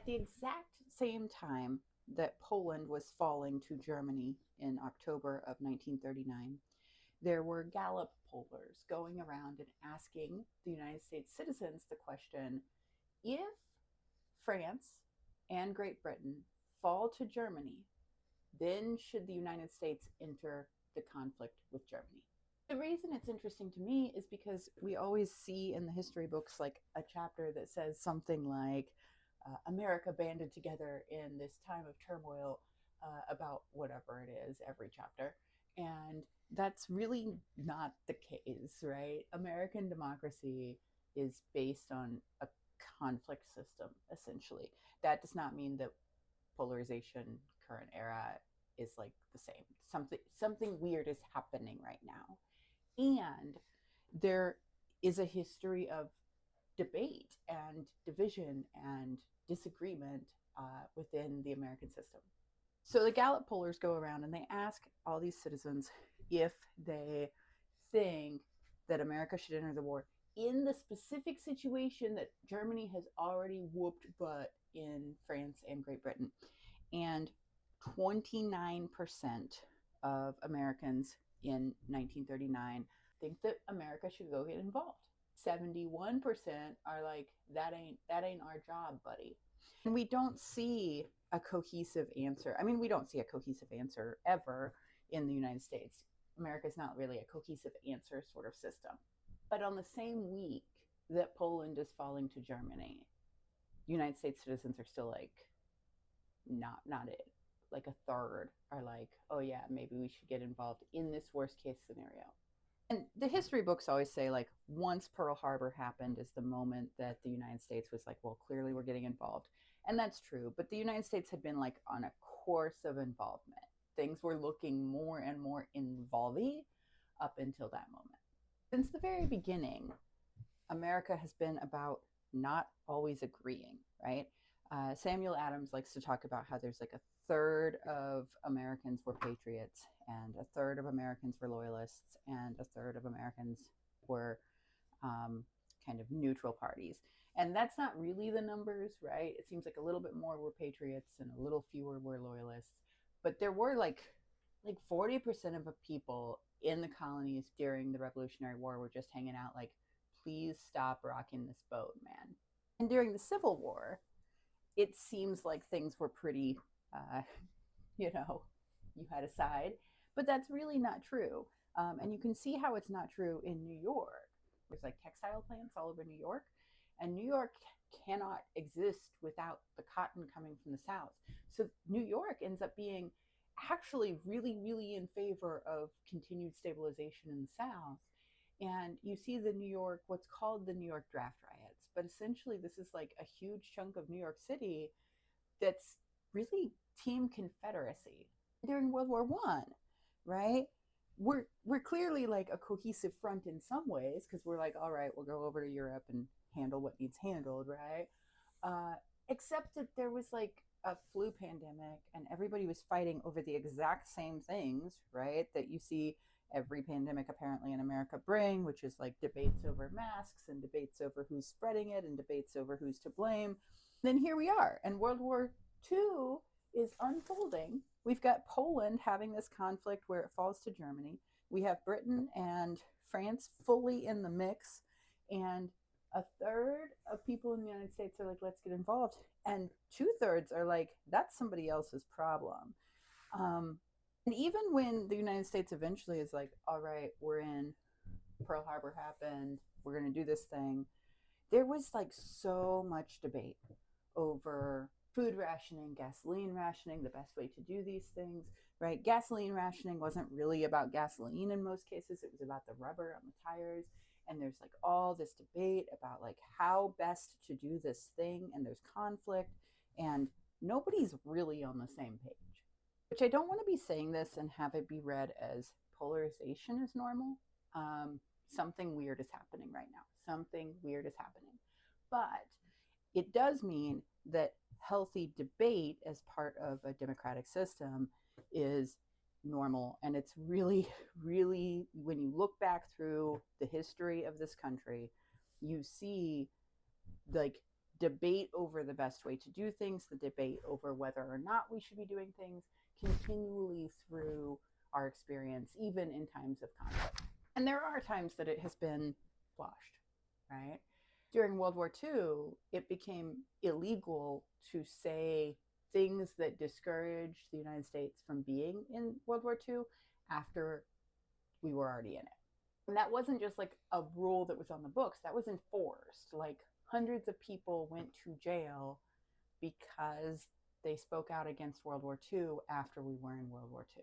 At the exact same time that Poland was falling to Germany in October of 1939, there were Gallup pollers going around and asking the United States citizens the question, if France and Great Britain fall to Germany, then should the United States enter the conflict with Germany? The reason it's interesting to me is because we always see in the history books like a chapter that says something like America banded together in this time of turmoil about whatever it is, every chapter. And that's really not the case, right? American democracy is based on a conflict system, essentially. That does not mean that polarization, current era, is like the same. Something weird is happening right now. And there is a history of debate and division and disagreement within the American system. So the Gallup pollers go around and they ask all these citizens if they think that America should enter the war in the specific situation that Germany has already whooped butt in France and Great Britain. And 29% of Americans in 1939 think that America should go get involved. 71% are like, that ain't our job, buddy. And we don't see a cohesive answer. I mean, we don't see a cohesive answer ever in the United States. America is not really a cohesive answer sort of system. But on the same week that Poland is falling to Germany, United States citizens are still like, not it. Like a third are like, oh yeah, maybe we should get involved in this worst case scenario. And the history books always say like once Pearl Harbor happened is the moment that the United States was like, well, clearly we're getting involved. And that's true. But the United States had been like on a course of involvement. Things were looking more and more involvy up until that moment. Since the very beginning, America has been about not always agreeing, right? Samuel Adams likes to talk about how there's like a third of Americans were patriots, and a third of Americans were loyalists, and a third of Americans were kind of neutral parties. And that's not really the numbers, right? It seems like a little bit more were patriots and a little fewer were loyalists. But there were like 40% of the people in the colonies during the Revolutionary War were just hanging out like, please stop rocking this boat, man. And during the Civil War, it seems like things were pretty, uh, you know, you had a side, but that's really not true. And you can see how it's not true in New York. There's like textile plants all over New York, and New York cannot exist without the cotton coming from the South. So New York ends up being actually really, really in favor of continued stabilization in the South. And you see the New York, what's called the New York draft riots. But essentially, this is like a huge chunk of New York City that's really Team Confederacy during World War One, right? We're clearly like a cohesive front in some ways because we're like, all right, we'll go over to Europe and handle what needs handled, right? Uh, Except that there was like a flu pandemic and everybody was fighting over the exact same things, right? That you see every pandemic apparently in America bring, which is like debates over masks and debates over who's spreading it and debates over who's to blame. Then here we are, and World War II is unfolding. We've got Poland having this conflict where it falls to Germany. We have Britain and France fully in the mix, and a third of people in the United States are like, let's get involved. And two-thirds are like, that's somebody else's problem. Um, and even when the United States eventually is like, all right, we're in, Pearl Harbor happened, we're going to do this thing, there was like so much debate over food rationing, gasoline rationing, the best way to do these things, right? Gasoline rationing wasn't really about gasoline in most cases, it was about the rubber on the tires. And there's like all this debate about like how best to do this thing, and there's conflict, and nobody's really on the same page. Which I don't want to be saying this and have it be read as polarization is normal. Something weird is happening right now. Something weird is happening. But it does mean that healthy debate as part of a democratic system is normal. And it's really, really, when you look back through the history of this country, you see like debate over the best way to do things, the debate over whether or not we should be doing things continually through our experience, even in times of conflict. And there are times that it has been flushed, right? During World War II, it became illegal to say things that discouraged the United States from being in World War II after we were already in it. And that wasn't just like a rule that was on the books, that was enforced. Like hundreds of people went to jail because they spoke out against World War II after we were in World War II.